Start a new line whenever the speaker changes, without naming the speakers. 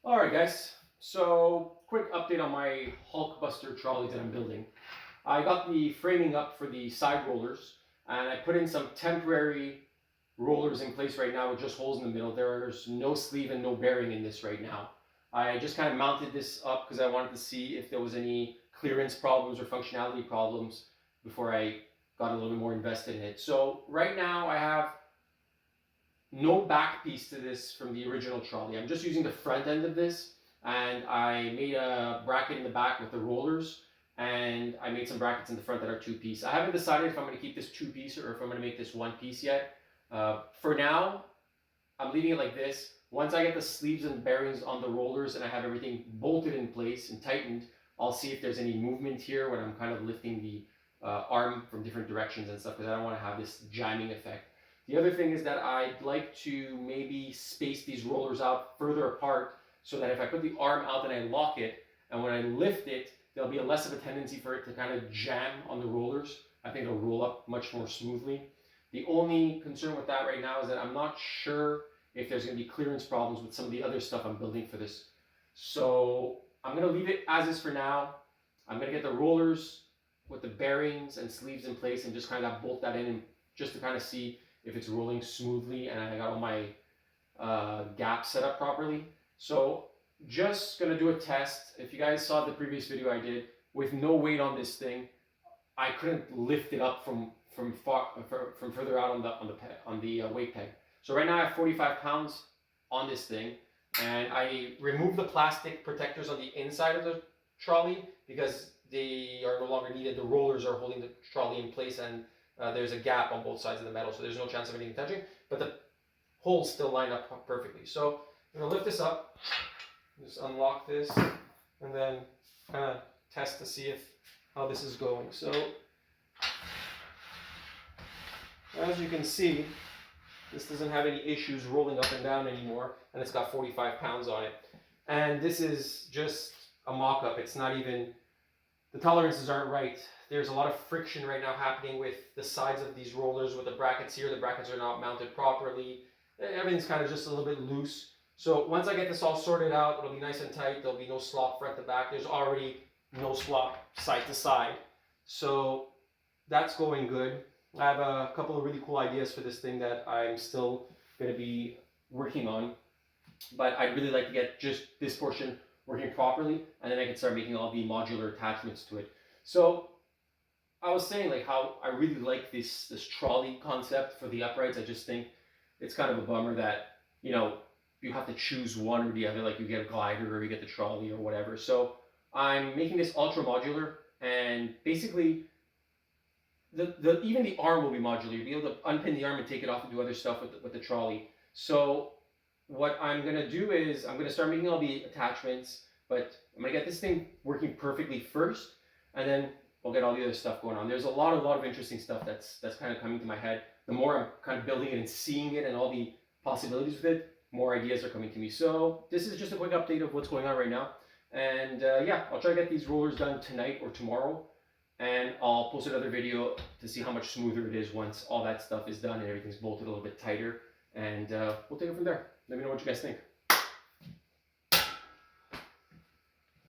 Alright guys, so quick update on my Hulkbuster trolley that I'm building. I got the framing up for the side rollers and I put in some temporary rollers in place right now with just holes in the middle. There's no sleeve and no bearing in this right now. I just kind of mounted this up because I wanted to see if there was any clearance problems or functionality problems before I got a little bit more invested in it. So right now I have no back piece to this from the original trolley. I'm just using the front end of this, and I made a bracket in the back with the rollers, and I made some brackets in the front that are two piece. I haven't decided if I'm going to keep this two piece or if I'm going to make this one piece yet. For now, I'm leaving it like this. Once I get the sleeves and bearings on the rollers and I have everything bolted in place and tightened, I'll see if there's any movement here when I'm kind of lifting the arm from different directions and stuff, because I don't want to have this jamming effect. The other thing is that I'd like to maybe space these rollers out further apart so that if I put the arm out and I lock it, and when I lift it, there'll be less of a tendency for it to kind of jam on the rollers. I think it'll roll up much more smoothly. The only concern with that right now is that I'm not sure if there's going to be clearance problems with some of the other stuff I'm building for this. So I'm going to leave it as is for now. I'm going to get the rollers with the bearings and sleeves in place and just kind of bolt that in and just to kind of see if it's rolling smoothly and I got all my gaps set up properly. So just gonna do a test. If you guys saw the previous video I did, with no weight on this thing, I couldn't lift it up from further out on the weight peg. So right now I have 45 pounds on this thing, and I removed the plastic protectors on the inside of the trolley because they are no longer needed. The rollers are holding the trolley in place, and there's a gap on both sides of the metal, so there's no chance of anything touching, but the holes still line up perfectly. So I'm going to lift this up, just unlock this, and then kind of test to see how this is going. So as you can see, this doesn't have any issues rolling up and down anymore, and it's got 45 pounds on it. And this is just a mock-up. It's not even, the tolerances aren't right. There's a lot of friction right now happening with the sides of these rollers with the brackets here. The brackets are not mounted properly. Everything's kind of just a little bit loose. So once I get this all sorted out, it'll be nice and tight. There'll be no slop front to back. There's already no slop side to side. So that's going good. I have a couple of really cool ideas for this thing that I'm still going to be working on. But I'd really like to get just this portion working properly, and then I can start making all the modular attachments to it. So I was saying like how I really like this trolley concept for the uprights. I just think it's kind of a bummer that, you know, you have to choose one or the other, like you get a glider or you get the trolley or whatever. So I'm making this ultra modular, and basically even the arm will be modular. You'll be able to unpin the arm and take it off and do other stuff with the trolley. So what I'm going to do is I'm going to start making all the attachments, but I'm going to get this thing working perfectly first, and then we'll get all the other stuff going on. There's a lot of interesting stuff that's kind of coming to my head. The more I'm kind of building it and seeing it and all the possibilities with it, more ideas are coming to me. So this is just a quick update of what's going on right now. And yeah, I'll try to get these rollers done tonight or tomorrow, and I'll post another video to see how much smoother it is once all that stuff is done and everything's bolted a little bit tighter. And we'll take it from there. Let me know what you guys think.